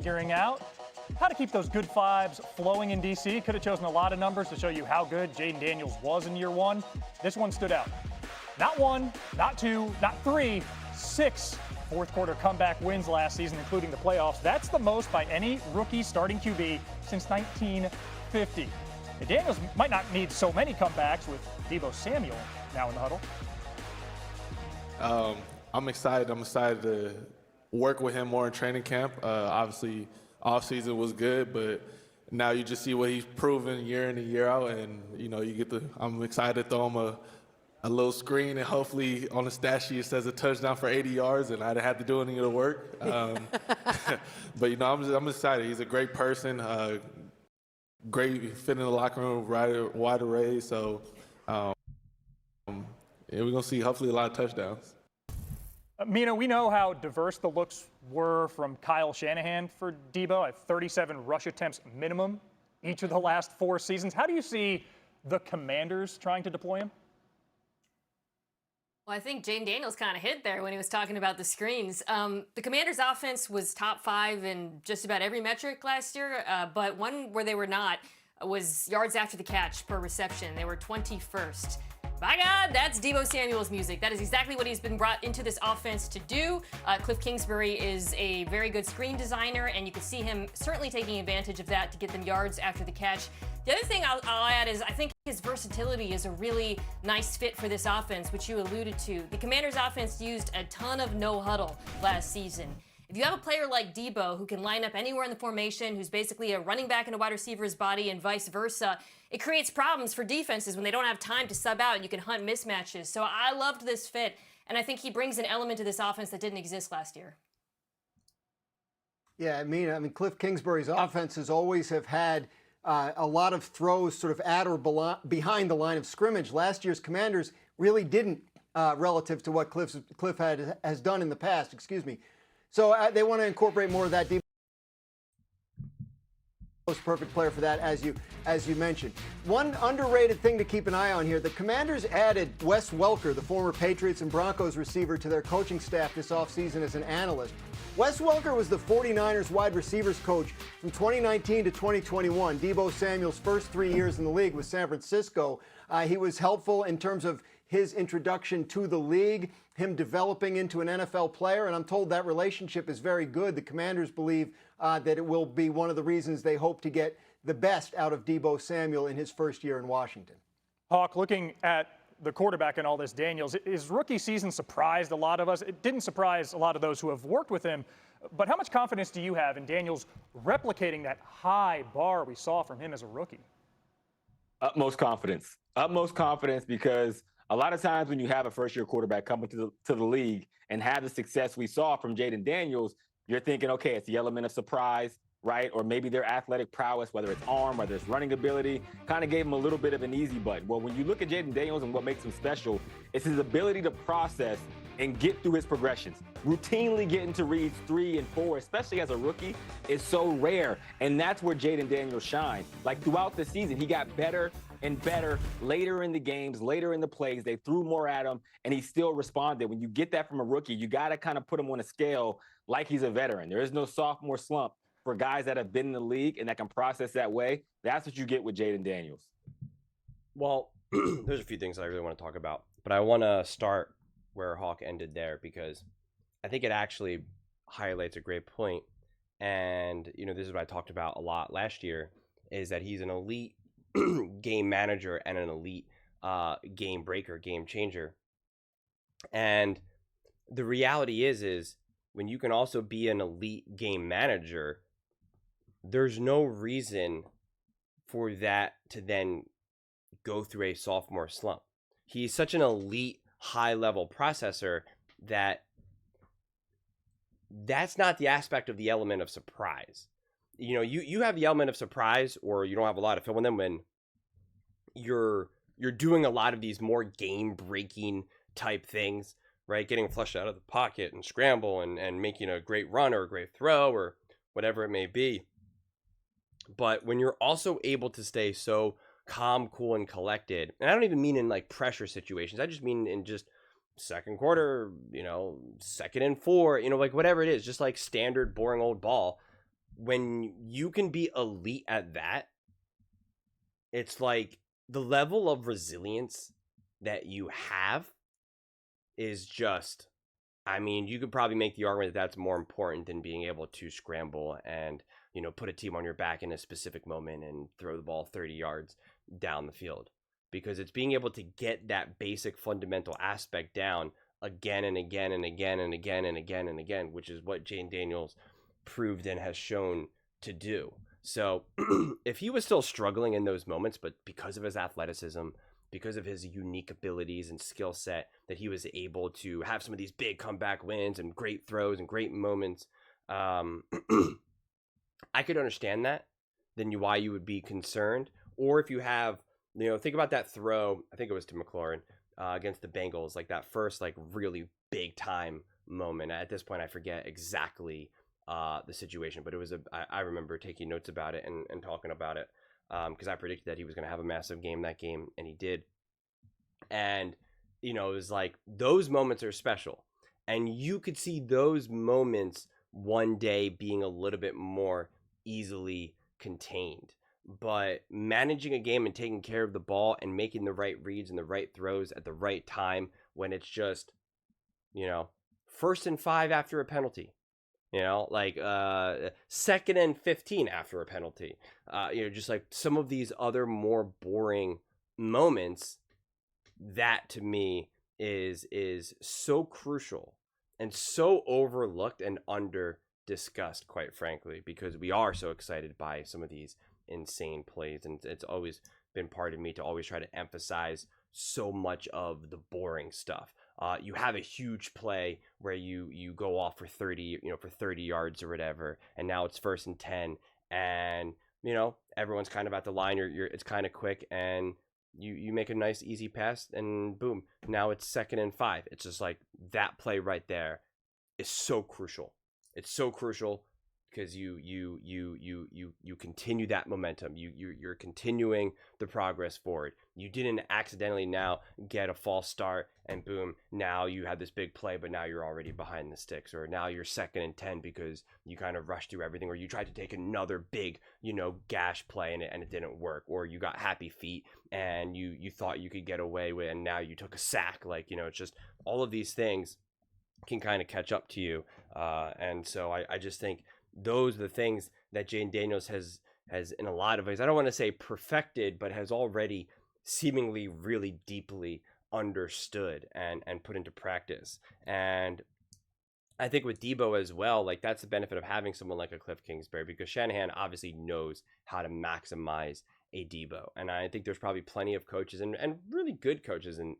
figuring out how to keep those good vibes flowing in DC. Could have chosen a lot of numbers to show you how good Jayden Daniels was in year one. This one stood out. Not one, not two, not three, 6 fourth quarter comeback wins last season, including the playoffs. That's the most by any rookie starting QB since 1950. And Daniels might not need so many comebacks with Deebo Samuel now in the huddle. I'm excited. I'm excited to work with him more in training camp. Obviously, offseason was good, but now you just see what he's proven year in and year out, and I'm excited to throw him a little screen, and hopefully on the stat sheet it says a touchdown for 80 yards, and I didn't have to do any of the work. But I'm excited. He's a great person, great fit in the locker room, wide array. So we're gonna see hopefully a lot of touchdowns. Mina, we know how diverse the looks were from Kyle Shanahan for Deebo at 37 rush attempts minimum each of the last 4 seasons. How do you see the Commanders trying to deploy him? Well, I think Jayden Daniels kind of hit there when he was talking about the screens. The Commanders' offense was top 5 in just about every metric last year, but one where they were not was yards after the catch per reception. They were 21st. By God, that's Deebo Samuel's music. That is exactly what he's been brought into this offense to do. Cliff Kingsbury is a very good screen designer, and you can see him certainly taking advantage of that to get them yards after the catch. The other thing I'll add is I think his versatility is a really nice fit for this offense, which you alluded to. The Commanders' offense used a ton of no huddle last season. If you have a player like Deebo who can line up anywhere in the formation, who's basically a running back in a wide receiver's body and vice versa, it creates problems for defenses when they don't have time to sub out and you can hunt mismatches. So I loved this fit, and I think he brings an element to this offense that didn't exist last year. Yeah, I mean, Cliff Kingsbury's offenses always have had a lot of throws sort of at or behind the line of scrimmage. Last year's Commanders really didn't relative to what Cliff has done in the past. So they want to incorporate more of that. Deebo, most perfect player for that, as you mentioned. One underrated thing to keep an eye on here: the Commanders added Wes Welker, the former Patriots and Broncos receiver, to their coaching staff this offseason as an analyst. Wes Welker was the 49ers wide receivers coach from 2019 to 2021. Deebo Samuel's first 3 years in the league with San Francisco. He was helpful in terms of his introduction to the league, him developing into an NFL player, and I'm told that relationship is very good. The Commanders believe that it will be one of the reasons they hope to get the best out of Deebo Samuel in his first year in Washington. Hawk, looking at the quarterback in all this, Daniels, his rookie season surprised a lot of us. It didn't surprise a lot of those who have worked with him. But how much confidence do you have in Daniels replicating that high bar we saw from him as a rookie? Utmost confidence. Utmost confidence, because a lot of times when you have a first-year quarterback coming to the league and have the success we saw from Jayden Daniels, you're thinking, okay, it's the element of surprise, right? Or maybe their athletic prowess, whether it's arm, whether it's running ability, kind of gave him a little bit of an easy button. Well, when you look at Jayden Daniels and what makes him special, it's his ability to process and get through his progressions. Routinely getting to reads 3 and 4, especially as a rookie, is so rare. And that's where Jayden Daniels shined. Like throughout the season, he got better and better later in the games, later in the plays. They threw more at him, and he still responded. When you get that from a rookie, you got to kind of put him on a scale like he's a veteran. There is no sophomore slump for guys that have been in the league and that can process that way. That's what you get with Jayden Daniels. Well, there's a few things I really want to talk about, but I want to start where Hawk ended there, because I think it actually highlights a great point. And, this is what I talked about a lot last year, is that he's an elite game manager and an elite game breaker, game changer. And the reality is when you can also be an elite game manager, there's no reason for that to then go through a sophomore slump. He's such an elite high-level processor that's not the aspect of the element of surprise. You have the element of surprise, or you don't have a lot of film in them, when you're doing a lot of these more game-breaking type things, right? Getting flushed out of the pocket and scramble and making a great run or a great throw or whatever it may be. But when you're also able to stay so calm, cool, and collected, and I don't even mean in like pressure situations, I just mean in just second quarter, 2nd and 4, like whatever it is, just like standard boring old ball, when you can be elite at that, it's like the level of resilience that you have is just, I mean, you could probably make the argument that that's more important than being able to scramble and, put a team on your back in a specific moment and throw the ball 30 yards down the field. Because it's being able to get that basic fundamental aspect down again and again and again and again and again and again, which is what Jayden Daniels proved and has shown to do. So if he was still struggling in those moments, but because of his athleticism, because of his unique abilities and skill set, that he was able to have some of these big comeback wins and great throws and great moments, I could understand that, then why you would be concerned. Or if you have, think about that throw, I think it was to McLaurin against the Bengals, like that first, like really big time moment. At this point, I forget exactly the situation, but it was I remember taking notes about it and talking about it because I predicted that he was going to have a massive game that game, and he did. And it was like those moments are special, and you could see those moments one day being a little bit more easily contained. But managing a game and taking care of the ball and making the right reads and the right throws at the right time when it's just, 1st and 5 after a penalty, like 2nd and 15 after a penalty, just like some of these other more boring moments, that to me is so crucial and so overlooked and under discussed, quite frankly, because we are so excited by some of these insane plays, and it's always been part of me to always try to emphasize so much of the boring stuff. You have a huge play where you go off for 30 yards or whatever, and now it's 1st and 10, and everyone's kind of at the line, it's kind of quick, and you make a nice easy pass, and boom, now it's 2nd and 5. It's just like that play right there is so crucial. It's so crucial because you continue that momentum. You're continuing the progress forward. You didn't accidentally now get a false start and boom, now you have this big play, but now you're already behind the sticks, or now you're 2nd and 10 because you kind of rushed through everything, or you tried to take another big, gash play and it didn't work, or you got happy feet and you thought you could get away with, and now you took a sack. Like, it's just all of these things can kind of catch up to you. And so I just think those are the things that Jayden Daniels has in a lot of ways, I don't want to say perfected, but has already seemingly really deeply understood and put into practice. And I think with Deebo as well, like that's the benefit of having someone like a Cliff Kingsbury, because Shanahan obviously knows how to maximize a Deebo. And I think there's probably plenty of coaches and really good coaches in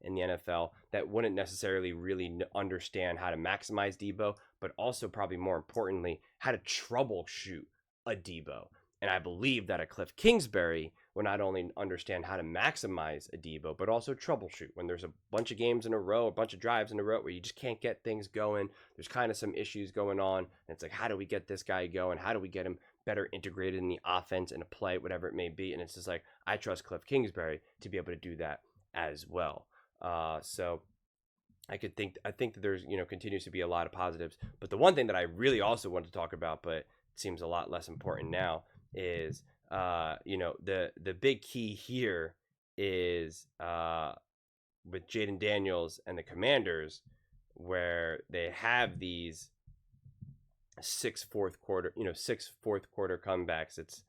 the NFL that wouldn't necessarily really understand how to maximize Deebo, but also probably more importantly, how to troubleshoot a Deebo. And I believe that a Cliff Kingsbury will not only understand how to maximize a Deebo, but also troubleshoot when there's a bunch of games in a row, a bunch of drives in a row where you just can't get things going. There's kind of some issues going on. And it's like, how do we get this guy going? How do we get him better integrated in the offense, in a play, whatever it may be? And it's just like, I trust Cliff Kingsbury to be able to do that as well. So I think that there's, continues to be a lot of positives. But the one thing that I really also want to talk about, but it seems a lot less important now, is the big key here is with Jayden Daniels and the Commanders, where they have these 6 fourth quarter comebacks. It's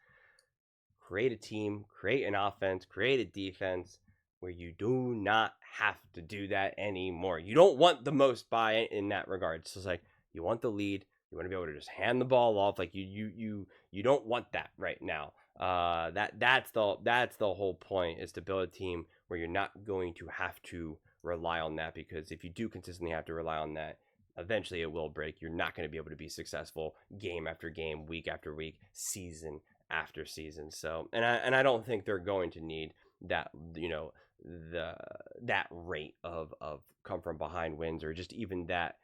create a team, create an offense, create a defense where you do not have to do that anymore. You don't want the most buy in that regard. It's just like you want the lead. You want to be able to just hand the ball off. Like you don't want that right now. That's the whole point, is to build a team where you're not going to have to rely on that, because if you do consistently have to rely on that, eventually it will break. You're not going to be able to be successful game after game, week after week, season after season. So, and I don't think they're going to need that, that rate of come from behind wins, or just even that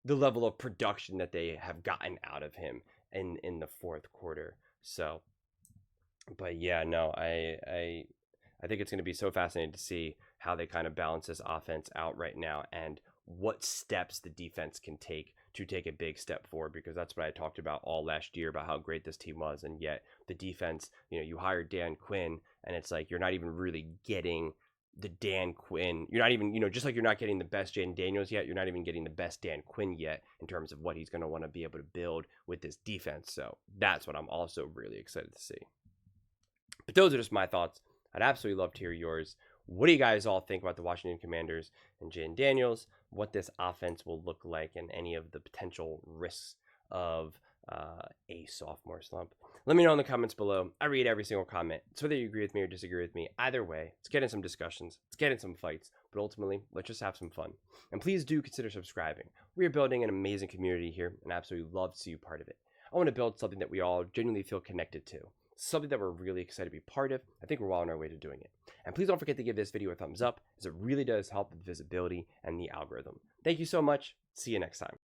the level of production that they have gotten out of him in the fourth quarter. So, but yeah, no, I think it's going to be so fascinating to see how they kind of balance this offense out right now, and what steps the defense can take to take a big step forward, because that's what I talked about all last year about how great this team was. And yet the defense, you hired Dan Quinn, and it's like you're not even really getting the Dan Quinn. You're not even, just like you're not getting the best Jayden Daniels yet, you're not even getting the best Dan Quinn yet in terms of what he's going to want to be able to build with this defense. So that's what I'm also really excited to see. But those are just my thoughts. I'd absolutely love to hear yours. What do you guys all think about the Washington Commanders and Jayden Daniels, what this offense will look like, and any of the potential risks of a sophomore slump? Let me know in the comments below. I read every single comment. So whether you agree with me or disagree with me, either way, let's get in some discussions, let's get in some fights, but ultimately, let's just have some fun. And please do consider subscribing. We are building an amazing community here, and I absolutely love to see you part of it. I want to build something that we all genuinely feel connected to, something that we're really excited to be part of. I think we're well on our way to doing it. And please don't forget to give this video a thumbs up, as it really does help with visibility and the algorithm. Thank you so much. See you next time.